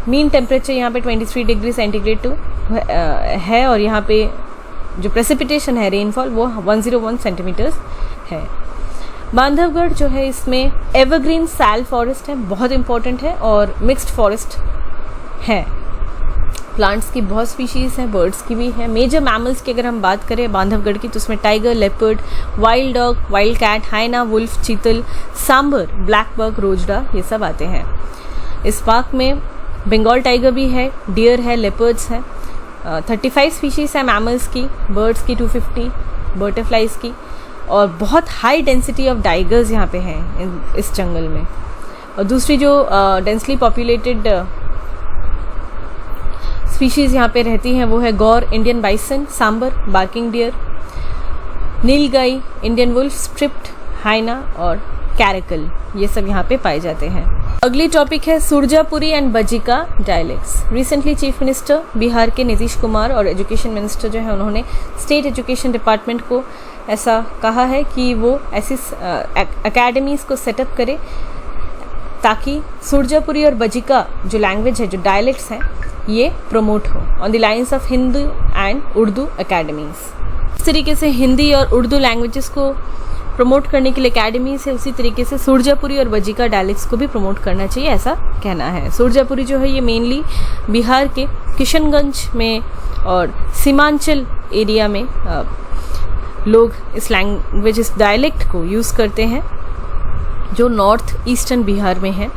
मीन टेम्परेचर यहाँ पे 23 डिग्री सेंटीग्रेड है और यहाँ पे जो प्रेसिपिटेशन है, रेनफॉल, वो 101 सेंटीमीटर्स है. बांधवगढ़ जो है इसमें एवरग्रीन सैल फॉरेस्ट है, बहुत इंपॉर्टेंट है, और मिक्स्ड फॉरेस्ट है. प्लांट्स की बहुत स्पीशीज़ हैं, बर्ड्स की भी है. मेजर मैमल्स की अगर हम बात करें बांधवगढ़ की, तो उसमें tiger, leopard, wild dog, wild cat, hyena, wolf, chital, sambar, black bug, रोजडा, ये सब आते हैं. इस पार्क में बंगाल टाइगर भी है, डियर है, लेपर्ड्स हैं. 35 स्पीशीज़ है मैमल्स की, बर्ड्स की 250, बटरफ्लाइज की, और बहुत हाई डेंसिटी ऑफ टाइगर्स यहाँ पे हैं इस जंगल में. और दूसरी जो डेंसली पॉपुलेटेड स्पीशीज़ यहाँ पे रहती हैं वो है gaur, Indian bison, sambar, barking deer, nilgai, Indian wolf, striped, hyena और कैरेकल, ये सब यहाँ पे पाए जाते हैं. अगली टॉपिक है Surjapuri and Bajjika dialects. Recently chief minister Bihar के नीतीश कुमार और एजुकेशन मिनिस्टर जो है उन्होंने स्टेट एजुकेशन डिपार्टमेंट को ऐसा कहा है कि वो ऐसी एकेडमीज़ को सेटअप करे ताकि सुरजापुरी और बजिका जो लैंग्वेज है, जो डायलेक्ट्स हैं, ये प्रमोट हो on the lines of Hindi and Urdu academies. इस तरीके से हिंदी और उर्दू लैंग्वेजेस को प्रमोट करने के लिए एकेडमीज है, उसी तरीके से सुरजापुरी और बजिका डायलेक्ट्स को भी प्रमोट करना चाहिए, ऐसा कहना है. सुरजापुरी जो है ये मेनली बिहार के किशनगंज में और सीमांचल एरिया में लोग इस लैंग्वेज, इस डायलेक्ट को यूज़ करते हैं, जो नॉर्थ ईस्टर्न बिहार में है.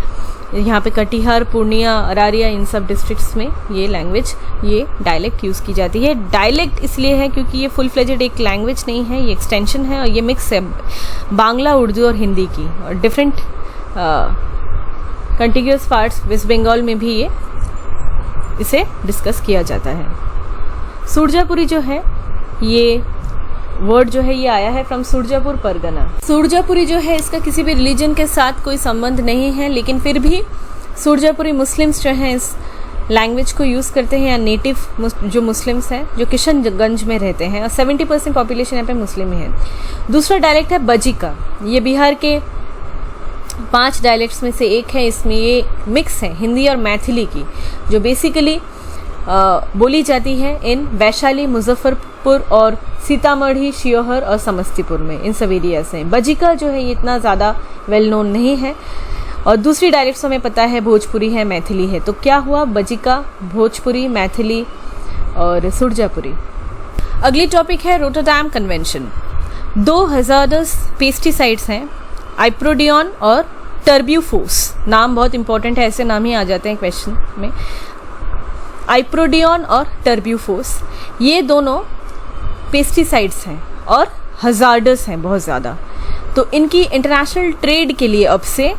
यहाँ पे कटिहार, पूर्णिया, अरारिया, इन सब डिस्ट्रिक्ट्स में ये लैंग्वेज, ये डायलेक्ट यूज़ की जाती है. डायलेक्ट इसलिए है क्योंकि ये फुल फ्लेजेड एक लैंग्वेज नहीं है, ये एक्सटेंशन है और ये मिक्स है बांग्ला, उर्दू और हिंदी की. और डिफरेंट कंटिग्यूअस पार्ट्स वेस्ट बंगाल में भी ये इसे डिस्कस किया जाता है. सुरजापुरी जो है ये वर्ड जो है ये आया है फ्रॉम सुरजापुर परगना. सुरजापुरी जो है इसका किसी भी रिलीजन के साथ कोई संबंध नहीं है, लेकिन फिर भी सुरजापुरी मुस्लिम्स जो हैं इस लैंग्वेज को यूज़ करते हैं, या नेटिव जो मुस्लिम्स हैं जो किशनगंज में रहते हैं, और 70% पॉपुलेशन यहाँ पे मुस्लिम ही है. दूसरा डायलेक्ट है बजिका. ये बिहार के 5 डायलेक्ट्स में से एक है. इसमें ये मिक्स है हिंदी और मैथिली की, जो बेसिकली बोली जाती है इन वैशाली, मुजफ्फरपुर और सीतामढ़ी, शिवहर और समस्तीपुर में, इन सब एरिया से. बजिका जो है ये इतना ज़्यादा वेल नोन नहीं है. और दूसरी डायलेक्ट्स हमें पता है भोजपुरी है, मैथिली है. तो क्या हुआ, बजिका, भोजपुरी, मैथिली और सुरजापुरी. अगली टॉपिक है रोटरडैम कन्वेंशन. 2 hazardous पेस्टिसाइड्स हैं, आइप्रोडियन और टर्ब्यूफोस. नाम बहुत इंपॉर्टेंट है, ऐसे नाम ही आ जाते हैं क्वेश्चन में. आइप्रोडियन और टर्ब्यूफोस, ये दोनों पेस्टिसाइड्स हैं और हजार्डस हैं बहुत ज़्यादा. तो इनकी इंटरनेशनल ट्रेड के लिए अब से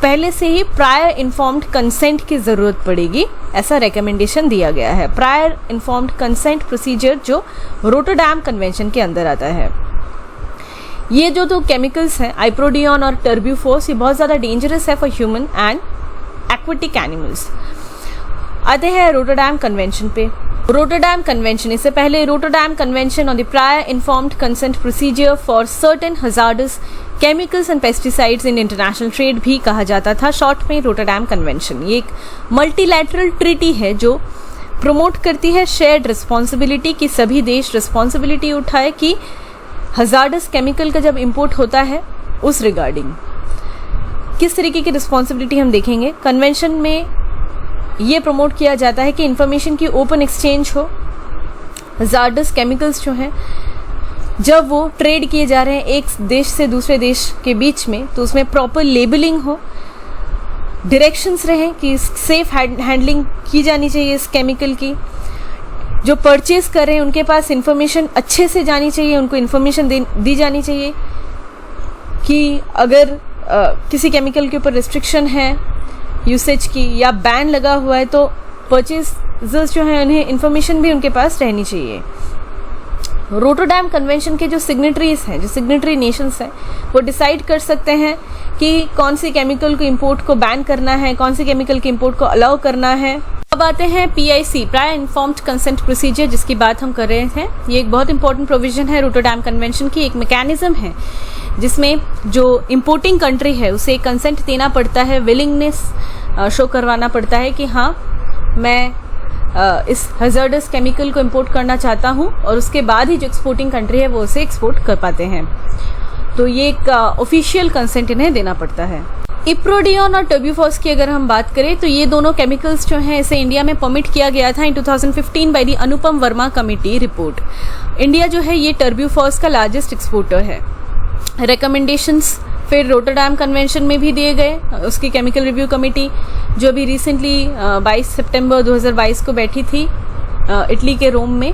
पहले से ही प्रायर इन्फॉर्म्ड कंसेंट की ज़रूरत पड़ेगी, ऐसा रिकमेंडेशन दिया गया है. प्रायर इन्फॉर्म्ड कंसेंट प्रोसीजर जो रोटरडैम कन्वेंशन के अंदर आता है. ये जो दो केमिकल्स हैं आइप्रोडियन और टर्ब्यूफोर्स, ये बहुत ज़्यादा डेंजरस है for human and aquatic animals. आते हैं रोटरडैम कन्वेंशन पे। रोटरडैम कन्वेंशन, इससे पहले Rotterdam convention on the prior informed consent procedure for certain hazardous chemicals and pesticides in international trade भी कहा जाता था, शॉर्ट में रोटरडैम कन्वेंशन। ये एक मल्टीलैटरल ट्रीटी है जो प्रमोट करती है शेयर्ड रिस्पॉन्सिबिलिटी कि सभी देश रिस्पॉन्सिबिलिटी उठाए कि हजार्डस केमिकल का जब इंपोर्ट होता है उस रिगार्डिंग किस तरीके की रिस्पॉन्सिबिलिटी हम देखेंगे। कन्वेंशन में ये प्रमोट किया जाता है कि इंफॉर्मेशन की ओपन एक्सचेंज हो, हजार्डस केमिकल्स जो हैं जब वो ट्रेड किए जा रहे हैं एक देश से दूसरे देश के बीच में तो उसमें प्रॉपर लेबलिंग हो, डायरेक्शंस रहें कि सेफ हैंडलिंग की जानी चाहिए इस केमिकल की। जो परचेज कर रहे हैं उनके पास इंफॉर्मेशन अच्छे से जानी चाहिए, उनको इंफॉर्मेशन दी जानी चाहिए कि अगर किसी केमिकल के ऊपर रिस्ट्रिक्शन है यूसेज की या बैन लगा हुआ है तो परचेजर्स जो हैं उन्हें इंफॉर्मेशन भी उनके पास रहनी चाहिए। रोटरडैम कन्वेंशन के जो सिग्नेटरीज हैं, जो सिग्नेटरी नेशंस हैं, वो डिसाइड कर सकते हैं कि कौन सी केमिकल को इंपोर्ट को बैन करना है, कौन सी केमिकल के इंपोर्ट को अलाउ करना है। अब आते हैं PIC, prior informed consent procedure, जिसकी बात हम कर रहे हैं। ये एक बहुत इंपॉर्टेंट प्रोविजन है रोटरडैम कन्वेंशन की, एक मैकेनिज्म है जिसमें जो इंपोर्टिंग कंट्री है उसे कंसेंट देना पड़ता है, विलिंगनेस शो करवाना पड़ता है कि हाँ मैं इस हजार्डस केमिकल को इंपोर्ट करना चाहता हूँ, और उसके बाद ही जो एक्सपोर्टिंग कंट्री है वो उसे एक्सपोर्ट कर पाते हैं। तो ये एक ऑफिशियल कंसेंट इन्हें देना पड़ता है। इप्रोडियन और टर्ब्यूफॉस की अगर हम बात करें तो ये दोनों केमिकल्स जो हैं इसे इंडिया में परमिट किया गया था इन 2015 by the Anupam Verma committee report. India जो है ये टर्ब्यूफॉस का लार्जेस्ट एक्सपोर्टर है। रिकमेंडेशंस फिर रोटरडैम कन्वेंशन में भी दिए गए, उसकी केमिकल रिव्यू कमेटी जो अभी रिसेंटली 22 सितंबर 2022 को बैठी थी इटली के रोम में,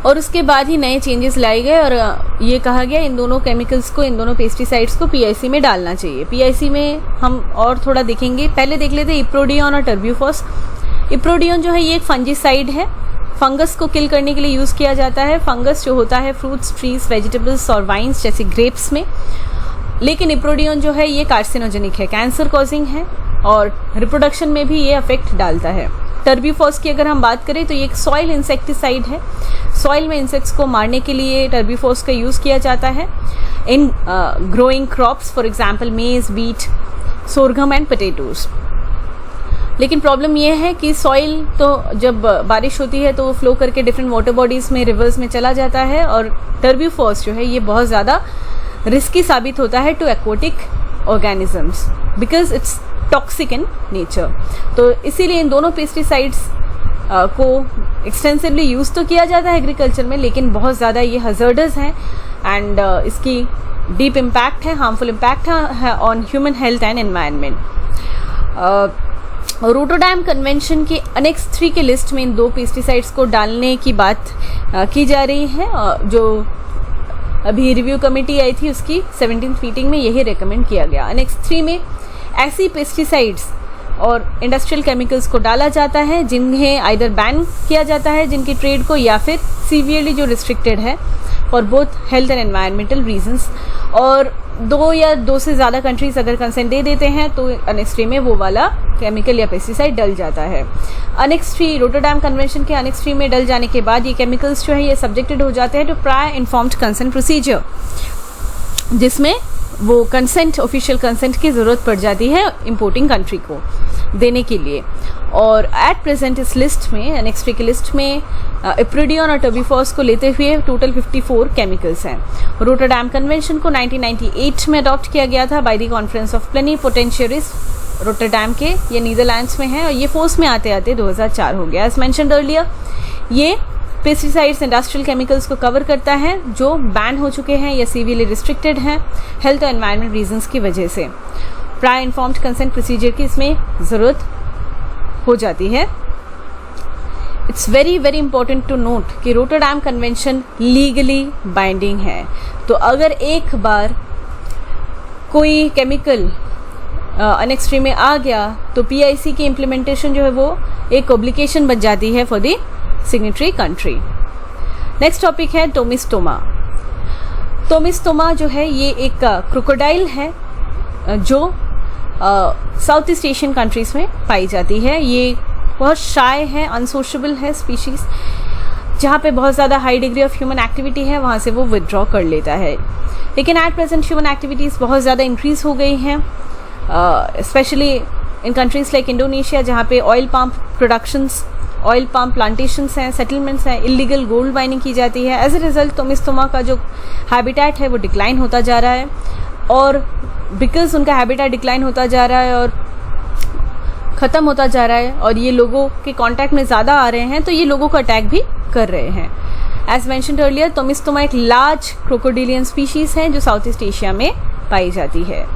और उसके बाद ही नए चेंजेस लाए गए और ये कहा गया इन दोनों केमिकल्स को, इन दोनों पेस्टिसाइड्स को PIC में डालना चाहिए। PIC में हम और थोड़ा देखेंगे, पहले देख लेते हैं इप्रोडियन और टर्ब्यूफॉस। इप्रोडियन जो है ये एक फंजीसाइड है, फंगस को किल करने के लिए यूज़ किया जाता है। फंगस जो होता है फ्रूट्स, ट्रीज, वेजिटेबल्स और वाइन्स जैसे ग्रेप्स में, लेकिन इप्रोडियन जो है ये कार्सिनोजेनिक है, कैंसर कॉजिंग है और रिप्रोडक्शन में भी ये अफेक्ट डालता है। टर्ब्यूफॉस की अगर हम बात करें तो ये एक सॉइल इंसेक्टिसाइड है, सॉइल में इंसेक्ट्स को मारने के लिए टर्ब्यूफॉस का यूज़ किया जाता है इन ग्रोइंग क्रॉप्स, फॉर एग्जाम्पल मेज, बीट, सोरघम एंड पोटैटोज। लेकिन प्रॉब्लम ये है कि सॉइल तो जब बारिश होती है तो वो फ्लो करके डिफरेंट वाटर बॉडीज़ में, रिवर्स में चला जाता है, और टर्ब्यूफॉस जो है ये बहुत ज़्यादा रिस्की साबित होता है to aquatic organisms because it's toxic in nature. तो इसीलिए इन दोनों पेस्टिसाइड्स को एक्सटेंसिवली यूज़ तो किया जाता है एग्रीकल्चर में, लेकिन बहुत ज़्यादा ये हजार्डस हैं एंड इसकी डीप इम्पैक्ट है, हार्मफुल इम्पैक्ट है on human health and environment. Rotterdam convention के अनेक्स 3 के लिस्ट में इन दो पेस्टिसाइड्स को डालने की बात की जा रही है। जो अभी रिव्यू कमेटी आई थी उसकी 17th मीटिंग में यही रेकमेंड किया गया। अनेक्स 3 में ऐसी पेस्टिसाइड्स और इंडस्ट्रियल केमिकल्स को डाला जाता है जिन्हें आइदर बैन किया जाता है जिनकी ट्रेड को, या फिर सीवियरली जो रिस्ट्रिक्टेड है for both health and environmental reasons. और 2 या 2 से ज़्यादा कंट्रीज अगर कंसेंट दे देते हैं तो अनेक्स 3 में वो वाला केमिकल या पेस्टिसाइड डल जाता है। अनेक्स 3 रोटरडैम कन्वेंशन के अनेक्स 3 में डल जाने के बाद ये केमिकल्स जो है ये सब्जेक्टेड हो जाते हैं to prior informed consent procedure, जिसमें वो कंसेंट, ऑफिशियल कंसेंट की ज़रूरत पड़ जाती है इंपोर्टिंग कंट्री को देने के लिए। और एट प्रेजेंट इस लिस्ट में, अनेक्स 3 की लिस्ट में इप्रोडियन और टर्ब्यूफॉस को लेते हुए टोटल 54 केमिकल्स हैं। रोटरडैम कन्वेंशन को 1998 में अडॉप्ट किया गया था by the conference of plenipotentiaries Rotterdam के, ये नीदरलैंड्स में है, और ये फोर्स में आते आते 2004 हो गया। एज मेंशन्ड अर्लियर, ये पेस्टिसाइड्स, इंडस्ट्रियल केमिकल्स को कवर करता है जो बैन हो चुके हैं या सीवियरली रिस्ट्रिक्टेड हैं हेल्थ और एनवायरमेंट रीजंस की वजह से। प्रायर इन्फॉर्म्ड कंसेंट प्रोसीजर की इसमें ज़रूरत हो जाती है। It's very very important to note कि रोटरडैम कन्वेंशन लीगली बाइंडिंग है। तो अगर एक बार कोई केमिकल अनेक्स 3 में आ गया तो PIC की इम्प्लीमेंटेशन जो है वो एक ऑब्लिगेशन बन जाती है for the signatory country. Next topic है टोमिस्टोमा। टोमिस्टोमा जो है ये एक क्रोकोडाइल है जो साउथ ईस्ट एशियन कंट्रीज में पाई जाती है। ये बहुत शाय है, अनसोशेबल है स्पीशीज। जहाँ पे बहुत ज़्यादा high degree of human activity है वहाँ से वो विदड्रॉ कर लेता है। लेकिन एट प्रेजेंट ह्यूमन एक्टिविटीज़ बहुत ज़्यादा इंक्रीज़ हो गई हैं, specially in countries like Indonesia, जहाँ पे oil palm productions, oil palm plantations हैं, सेटलमेंट्स हैं, इलीगल गोल्ड माइनिंग की जाती है। एज ए रिजल्ट टोमिस्टोमा का जो हैबिटेट है वो डिक्लाइन होता जा रहा है, और बिकॉज उनका हैबिटेट डिक्लाइन होता जा रहा है और ख़त्म होता जा रहा है और ये लोगों के कांटेक्ट में ज़्यादा आ रहे हैं, तो ये लोगों को अटैक भी कर रहे हैं। एज मैंशनड अर्लियर, टोमिस्टोमा एक लार्ज क्रोकोडिलियन स्पीशीज़ है जो साउथ ईस्ट एशिया में पाई जाती है।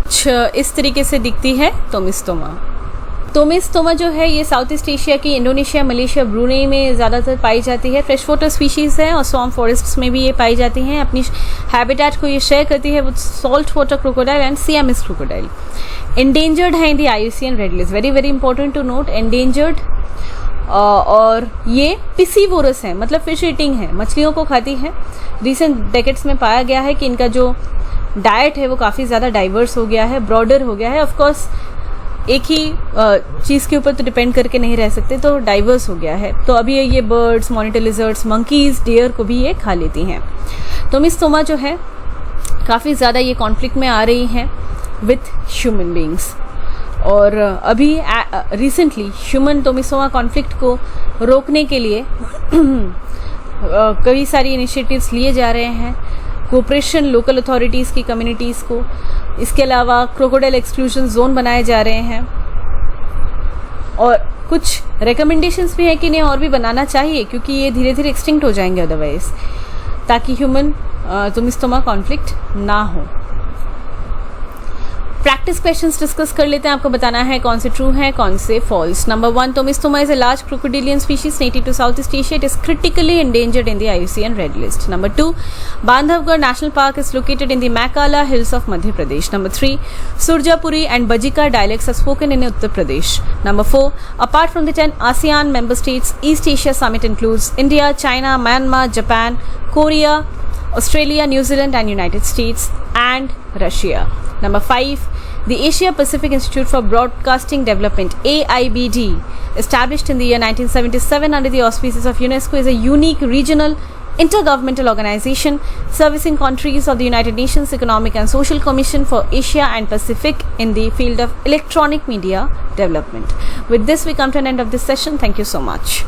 इस तरीके से दिखती है टोमिस्टोमा। टोमिस्टोमा जो है ये साउथ ईस्ट एशिया की इंडोनेशिया, मलेशिया, ब्रूनेई में ज़्यादातर पाई जाती है। फ्रेश वाटर स्पीशीज़ है और स्वॉम्प फॉरेस्ट्स में भी ये पाई जाती हैं। अपनी हैबिटेट को ये शेयर करती है with saltwater crocodile and Siamese crocodile. Endangered है in the IUCN red list, very very important to note, endangered. और ये पिसीवोरस है, मतलब फिश ईटिंग है, मछलियों को खाती है। रिसेंट डेकेड्स में पाया गया है कि इनका जो डाइट है वो काफ़ी ज़्यादा डाइवर्स हो गया है, ब्रॉडर हो गया है। ऑफकोर्स एक ही चीज़ के ऊपर तो डिपेंड करके नहीं रह सकते, तो डाइवर्स हो गया है। तो अभी ये birds, monitor lizards, monkeys, deer को भी ये खा लेती हैं। टोमिस्टोमा जो है काफ़ी ज़्यादा ये कॉन्फ्लिक्ट में आ रही हैं विथ ह्यूमन बींग्स, और अभी रिसेंटली ह्यूमन टोमिस्टोमा कॉन्फ्लिक्ट को रोकने के लिए कई सारी इनिशिएटिव्स लिए जा रहे हैं। कोऑपरेशन लोकल अथॉरिटीज़ की, कम्युनिटीज़ को, इसके अलावा क्रोकोडाइल एक्सक्लूजन जोन बनाए जा रहे हैं, और कुछ रिकमेंडेशंस भी हैं कि इन्हें और भी बनाना चाहिए क्योंकि ये धीरे धीरे एक्सटिंक्ट हो जाएंगे अदरवाइज, ताकि ह्यूमन टोमिस्टोमा कॉन्फ्लिक्ट ना हो। प्रैक्टिस क्वेश्चंस डिस्कस कर लेते हैं, आपको बताना है कौन से ट्रू हैं कौन से false. Number 1, Tomistoma is a large crocodilian species native to south east Asia. It is critically endangered in the IUCN Red List. Number 2, Bandhavgarh National Park is located in the Makala Hills of Madhya Pradesh. Number 3, Surjapuri and Bajika dialects are spoken in Uttar Pradesh. Number 4, apart from the 10 ASEAN member states, East Asia Summit includes India, China, Myanmar, Japan, Korea, Australia, New Zealand and United States and Russia. Number 5, the Asia Pacific Institute for Broadcasting Development, AIBD, established in the year 1977 under the auspices of UNESCO, is a unique regional intergovernmental organization servicing countries of the United Nations Economic and Social Commission for Asia and Pacific in the field of electronic media development. With this, we come to an end of this session. Thank you so much.